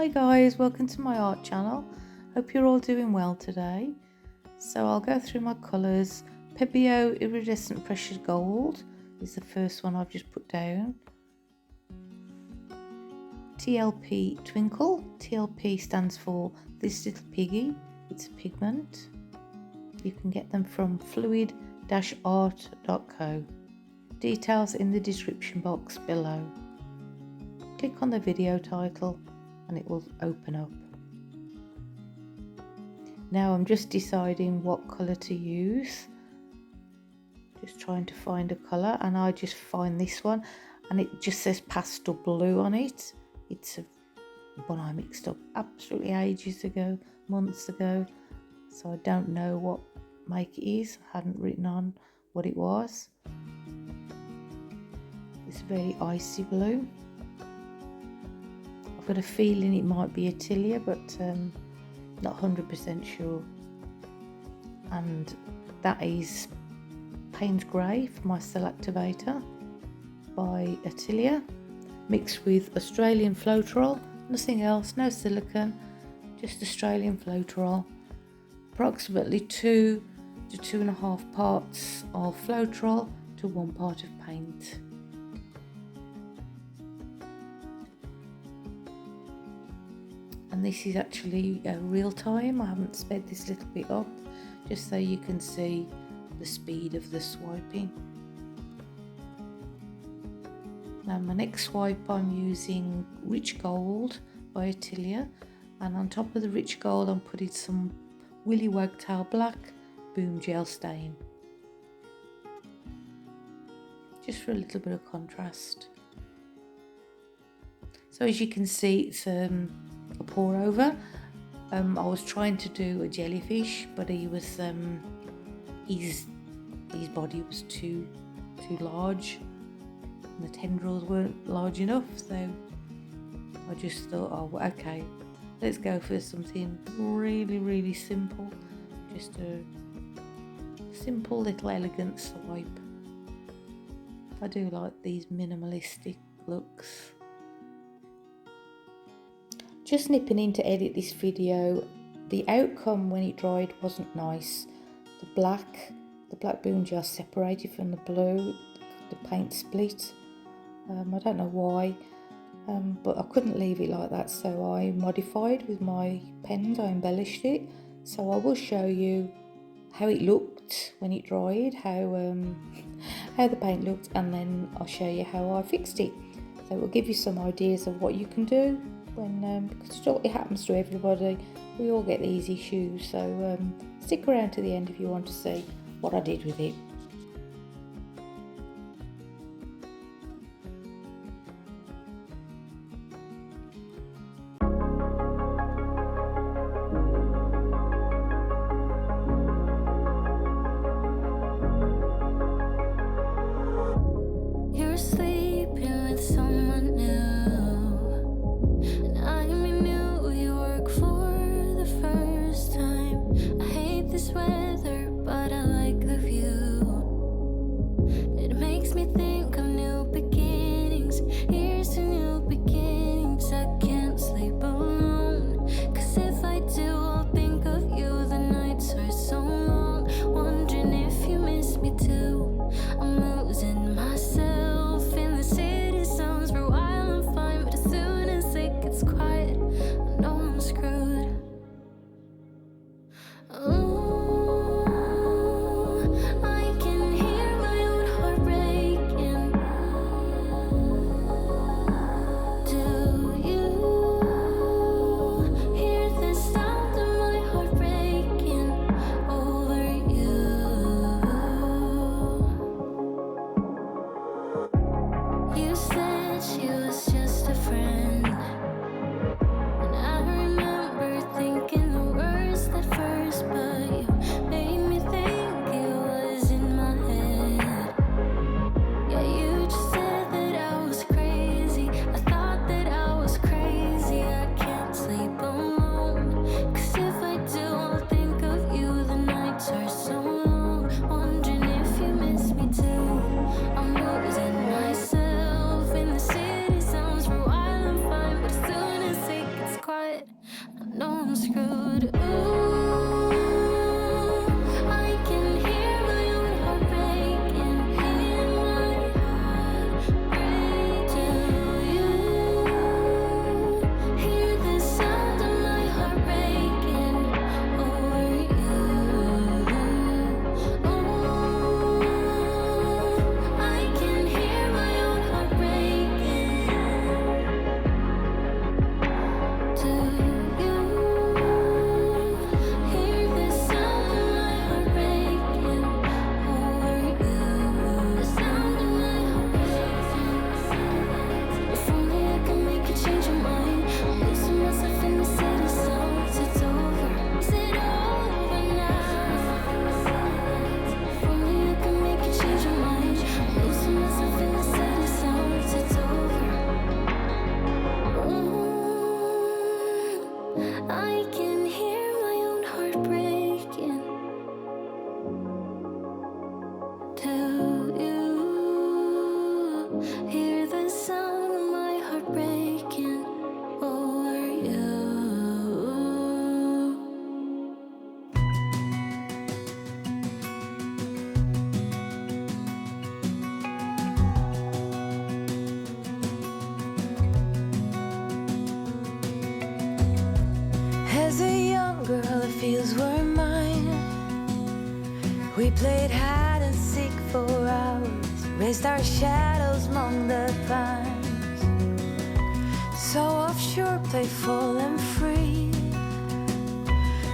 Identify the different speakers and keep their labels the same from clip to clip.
Speaker 1: Hi guys, welcome to my art channel. Hope you're all doing well today. So I'll go through my colours. Pebeo Iridescent Precious Gold is the first one I've just put down. TLP Twinkle. TLP stands for This Little Piggy. It's a pigment. You can get them from fluid-art.co. Details in the description box below. Click on the video title and it will open up. Now I'm just deciding what colour to use. Just trying to find a colour, and I just find this one, and it just says pastel blue on it. It's one I mixed up absolutely ages ago, months ago, so I don't know what make it is. I hadn't written on what it was. It's very icy blue. I've got a feeling it might be Atelier, but not 100% sure. And that is Payne's Grey for my cell activator by Atelier, mixed with Australian Floetrol, nothing else, no silicone, just Australian Floetrol. Approximately 2 to 2.5 parts of Floetrol to 1 part of paint. And this is actually real time. I haven't sped this little bit up just so you can see the speed of the swiping. Now my next swipe, I'm using Rich Gold by Atelier, and on top of the Rich Gold I'm putting some Willy Wagtail Black Boom Gel Stain, just for a little bit of contrast. So as you can see, it's a pour over. I was trying to do a jellyfish, but he was his body was too large, and the tendrils weren't large enough, so I just thought, oh okay, let's go for something really simple, just a simple little elegant swipe. I do like these minimalistic looks. Just nipping in to edit this video. The outcome when it dried wasn't nice. The black Boom Gel separated from the blue, the paint split. I don't know why, but I couldn't leave it like that, so I modified with my pens. I embellished it, so I will show you how it looked when it dried, how the paint looked, and then I'll show you how I fixed it. So it will give you some ideas of what you can do when, because it happens to everybody. We all get these issues, so stick around to the end if you want to see what I did with it.
Speaker 2: You're sleeping with someone new, and I'm in New York for the first time. I hate this weather, but I like the view. It makes me think of new beginnings. Here's to new beginnings. I can't sleep alone, 'cause if I do, I'll think of you. The nights are so long, wondering if you miss me too. I'm losing myself in the city sounds. For a while I'm fine, but as soon as it gets quiet, I know I'm screwed. Ooh. I'm screwed. Ooh, I can hear my own heart breaking. Hear my heart break. Do you hear the sound of my heart breaking over you? Ooh, I can hear my own heart breaking. Do you hear the sound of my heart breaking over you? The sound of my heart breaking. If only I could make you change your mind. I'm losing myself in the city sounds. It's over. Is it over now? If only I could make you change your mind. I'm losing myself in the city sounds. It's over. I can hear my own heart breaking. Do you hear the sound of my heart breaking over you? As a young girl, the fields were mine. We played hide and seek for hours, raised our shadows among the pines. So offshore, playful and free,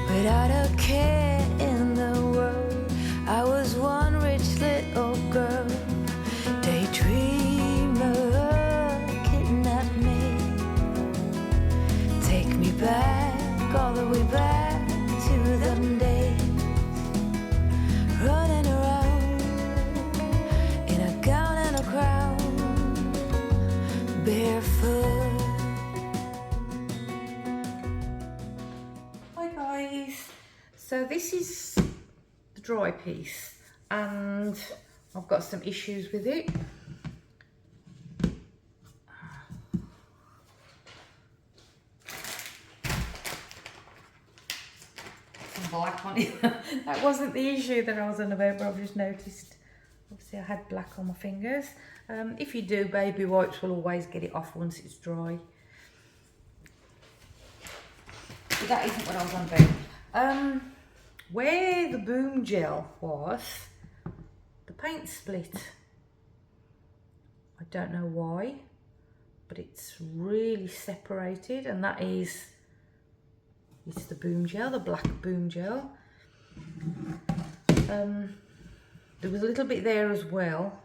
Speaker 2: without a care in the world. I was one rich little girl, daydreamer, kidnap me, take me back, all the way back to them days, running around in a gown and a crown, barefoot.
Speaker 1: Hi guys, so this is the dry piece and I've got some issues with it. Some black on it. That wasn't the issue that I was on about, but I've just noticed obviously I had black on my fingers. If you do, baby wipes will always get it off once it's dry. But that isn't what I was on about. Where the boom gel was, the paint split. I don't know why, but it's really separated, and that is, it's the boom gel, the black boom gel. There was a little bit there as well,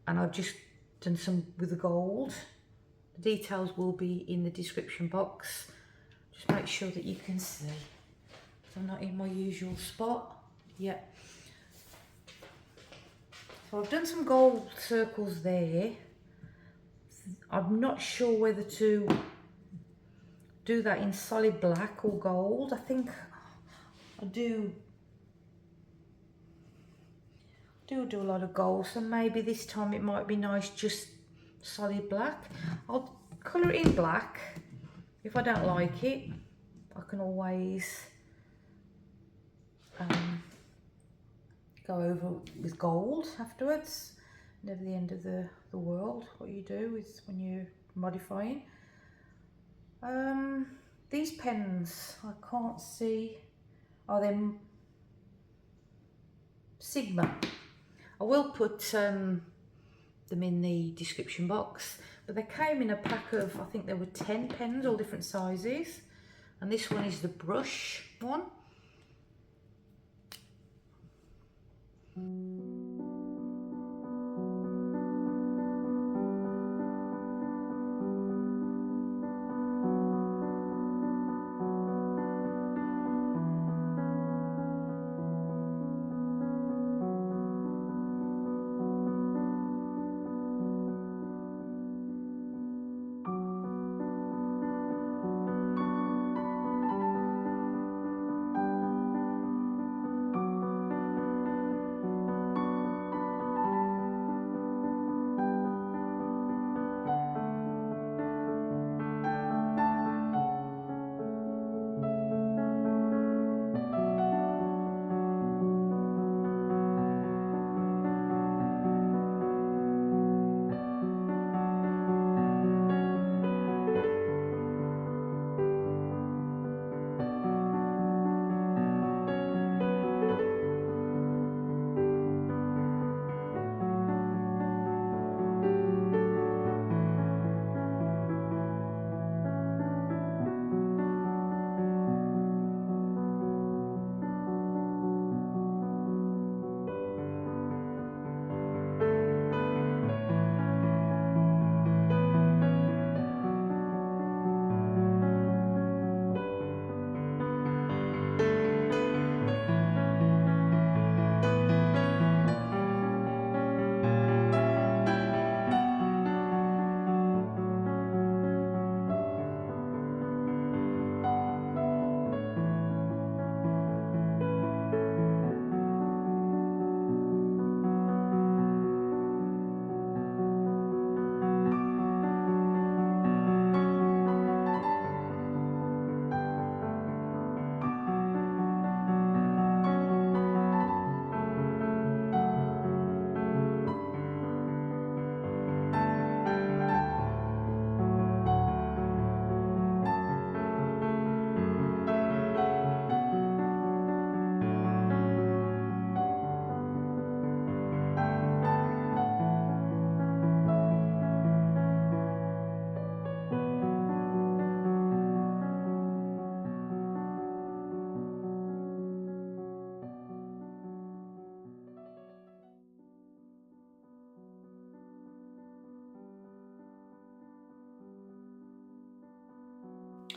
Speaker 1: and I've just done some with the gold. The details will be in the description box. Just make sure that you can see. So I'm not in my usual spot. Yeah. So I've done some gold circles there. I'm not sure whether to do that in solid black or gold. I think I do a lot of gold, so maybe this time it might be nice just solid black. I'll colour it in black. If I don't like it, I can always go over with gold afterwards. Never the end of the world. What you do is when you're modifying. These pens, I can't see. Are them Sigma? I will put them in the description box, but they came in a pack of, I think there were 10 pens, all different sizes, and this one is the brush one.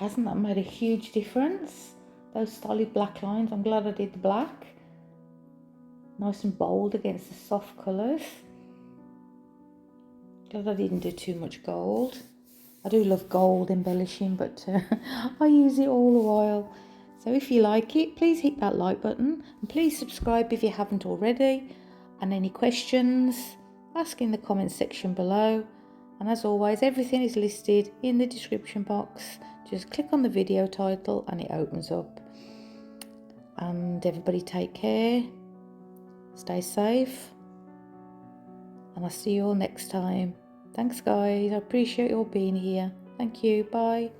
Speaker 1: Hasn't that made a huge difference? Those solid black lines. I'm glad I did the black. Nice and bold against the soft colours. Glad I didn't do too much gold. I do love gold embellishing, but I use it all the while. So if you like it, please hit that like button and please subscribe if you haven't already. And any questions, ask in the comments section below. And as always, everything is listed in the description box. Just click on the video title and it opens up. And everybody take care, stay safe, and I'll see you all next time. Thanks guys, I appreciate you all being here. Thank you, bye.